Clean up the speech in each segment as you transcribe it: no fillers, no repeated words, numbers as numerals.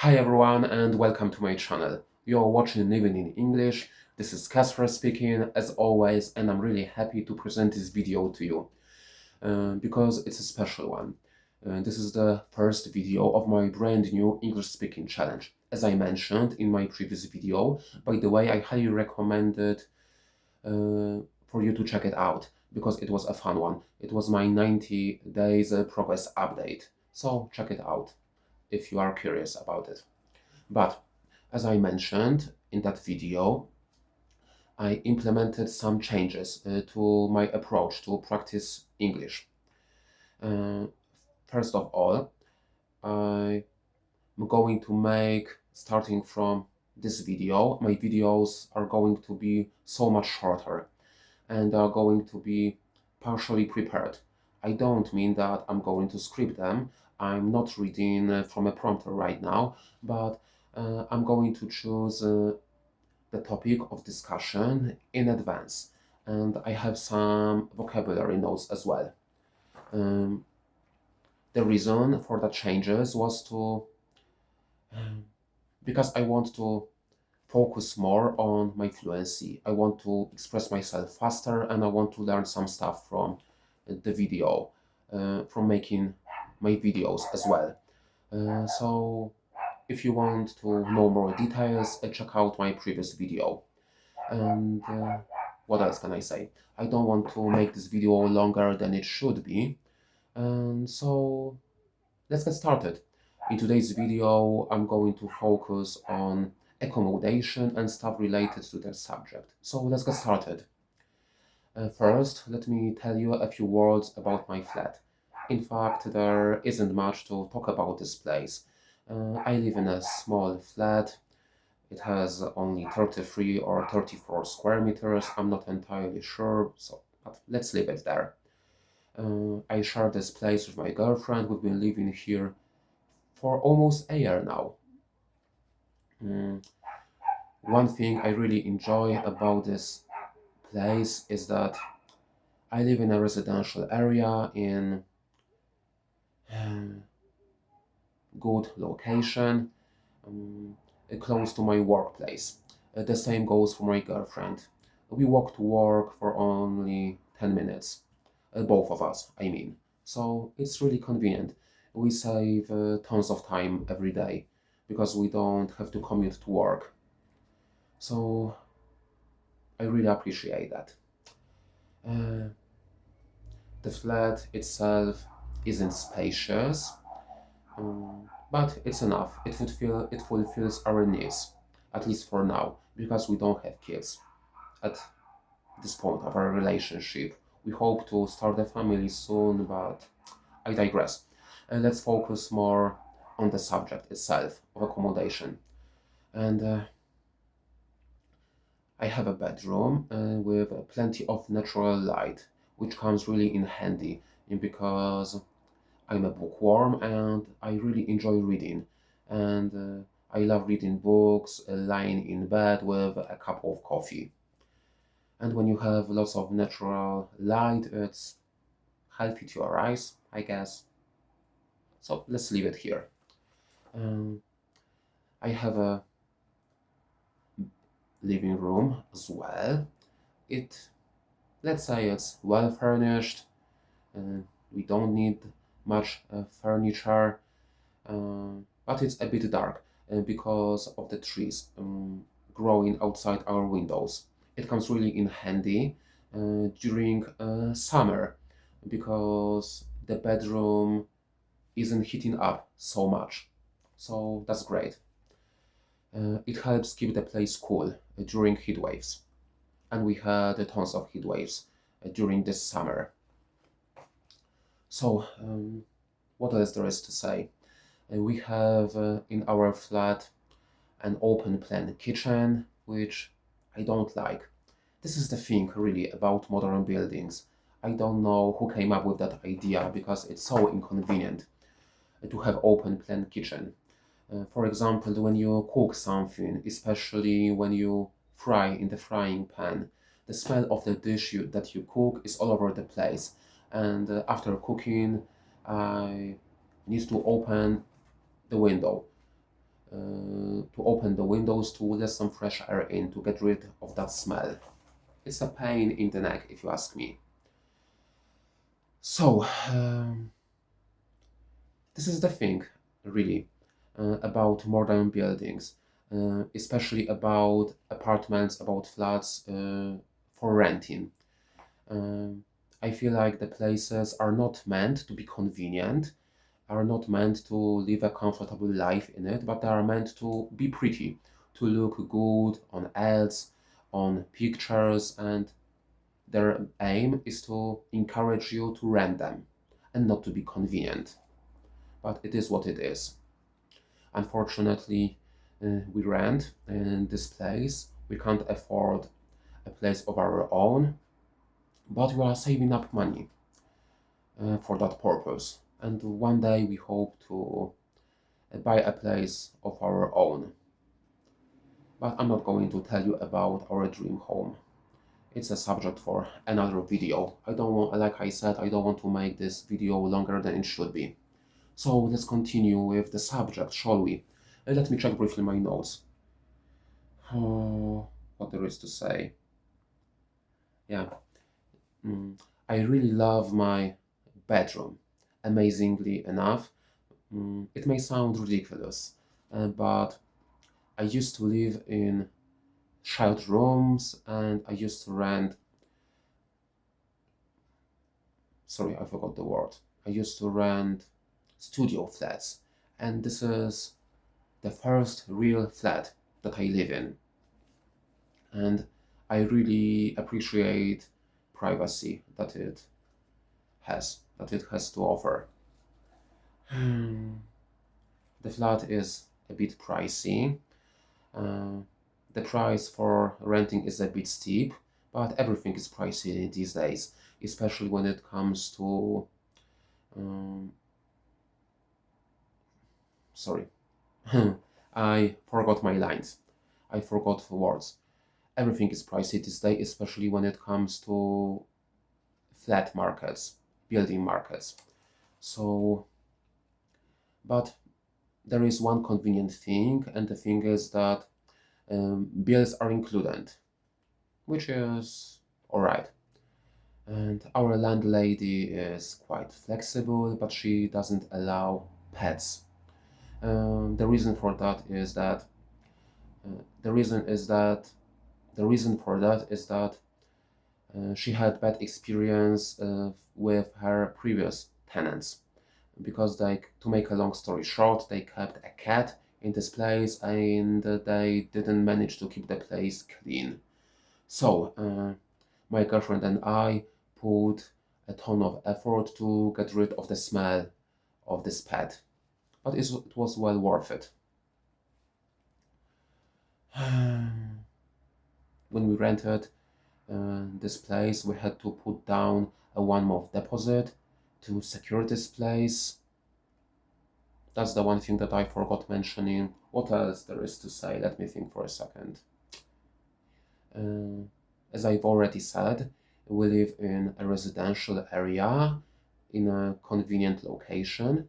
Hi everyone and welcome to my channel. You're watching Living in English. This is Kasper speaking as always, and I'm really happy to present this video to you because it's a special one. This is the first video of my brand new English speaking challenge. As I mentioned in my previous video, by the way, I highly recommend it for you to check it out because it was a fun one. It was my 90 days progress update. So check it out if you are curious about it. But as I mentioned in that video, I implemented some changes to my approach to practice English. Uh, First of all, I'm going to make, starting from this video, my videos are going to be so much shorter and are going to be partially prepared. I don't mean that I'm going to script them. I'm not reading from a prompter right now, but I'm going to choose the topic of discussion in advance. And I have some vocabulary notes as well. Um, the reason for the changes was because I want to focus more on my fluency. I want to express myself faster and I want to learn some stuff from the video, from making my videos as well. So if you want to know more details, check out my previous video. And what else can I say? I don't want to make this video longer than it should be. And so let's get started. In today's video, I'm going to focus on accommodation and stuff related to that subject. So let's get started. First, let me tell you a few words about my flat. In fact, there isn't much to talk about this place. I live in a small flat. It has only 33 or 34 square meters. I'm not entirely sure, but let's leave it there. I share this place with my girlfriend. We've been living here for almost a year now. One thing I really enjoy about this place is that I live in a residential area in good location, close to my workplace. The same goes for my girlfriend. We walk to work for only 10 minutes, both of us, I mean. So it's really convenient. We save tons of time every day because we don't have to commute to work. So I really appreciate that. Uh, the flat itself isn't spacious, but it's enough. It fulfills our needs, at least for now, because we don't have kids at this point of our relationship. We hope to start a family soon, but I digress. Let's focus more on the subject itself of accommodation. And I have a bedroom with plenty of natural light, which comes really in handy because I'm a bookworm and I really enjoy reading. And I love reading books, lying in bed with a cup of coffee. And when you have lots of natural light, it's healthy to your eyes, I guess. So let's leave it here. Um, I have a living room as well. Let's say it's well furnished. We don't need much furniture, but it's a bit dark because of the trees growing outside our windows. It comes really in handy during summer because the bedroom isn't heating up so much. So that's great. It helps keep the place cool during heat waves. And we had tons of heat waves during this summer. So, what else there is to say? We have in our flat an open plan kitchen, which I don't like. This is the thing really about modern buildings. I don't know who came up with that idea because it's so inconvenient to have open plan kitchen. For example, when you cook something, especially when you fry in the frying pan, the smell of the that you cook is all over the place. And after cooking, I need to open the window to open the windows to let some fresh air in to get rid of that smell. It's a pain in the neck, if you ask me. So, this is the thing, really, about modern buildings, especially about apartments, about flats for renting. Um, I feel like the places are not meant to be convenient, are not meant to live a comfortable life in it, but they are meant to be pretty, to look good on ads, on pictures, and their aim is to encourage you to rent them and not to be convenient. But it is what it is. Unfortunately, we rent in this place. We can't afford a place of our own, but we are saving up money for that purpose. And one day we hope to buy a place of our own. But I'm not going to tell you about our dream home. It's a subject for another video. I don't want, like I said, I don't want to make this video longer than it should be. So let's continue with the subject, shall we? Let me check briefly my notes. Oh, what there is to say. Yeah. I really love my bedroom. Amazingly enough, it may sound ridiculous, but I used to live in shared rooms and I used to rent. Sorry, I forgot the word. I used to rent studio flats, and this is the first real flat that I live in. And I really appreciate privacy that it has to offer. The flat is a bit pricey. The price for renting is a bit steep, but everything is pricey these days, especially when it comes to sorry, I forgot my lines. I forgot words. Everything is pricey these days, especially when it comes to flat markets, building markets. So, but there is one convenient thing, and the thing is that bills are included, which is alright. And our landlady is quite flexible, but she doesn't allow pets. The reason for that is that the reason is that the reason for that is that she had bad experience with her previous tenants because they, to make a long story short, they kept a cat in this place and they didn't manage to keep the place clean. So my girlfriend and I put a ton of effort to get rid of the smell of this pet, but it was well worth it. When we rented this place, we had to put down a 1 month deposit to secure this place. That's the one thing that I forgot mentioning. What else there is to say? Let me think for a second. As I've already said, we live in a residential area in a convenient location.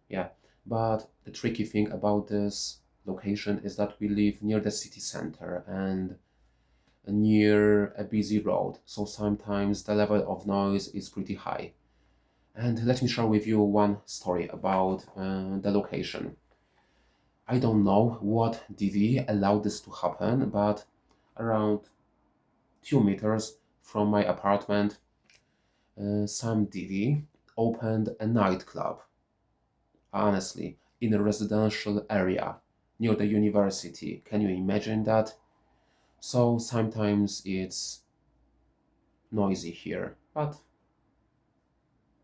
Yeah, but the tricky thing about this location is that we live near the city center and near a busy road, so sometimes the level of noise is pretty high. And let me share with you one story about the location. I don't know what DV allowed this to happen, but around 2 meters from my apartment, some DV opened a nightclub. Honestly, in a residential area near the university. Can you imagine that? So sometimes it's noisy here, but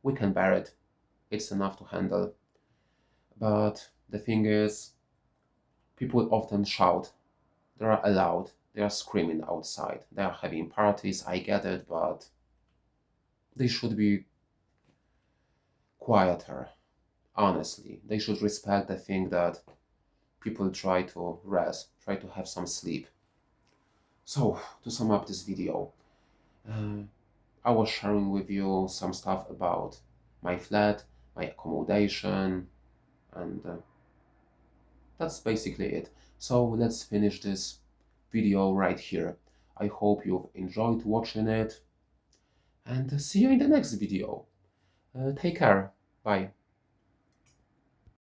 we can bear it. It's enough to handle. But the thing is, people often shout. They are allowed. They are screaming outside. They are having parties. I get it, but they should be quieter. Honestly, they should respect the thing that people try to rest, try to have some sleep. So, to sum up this video, I was sharing with you some stuff about my flat, my accommodation, And that's basically it. So let's finish this video right here. I hope you've enjoyed watching it, and see you in the next video. Take care. Bye.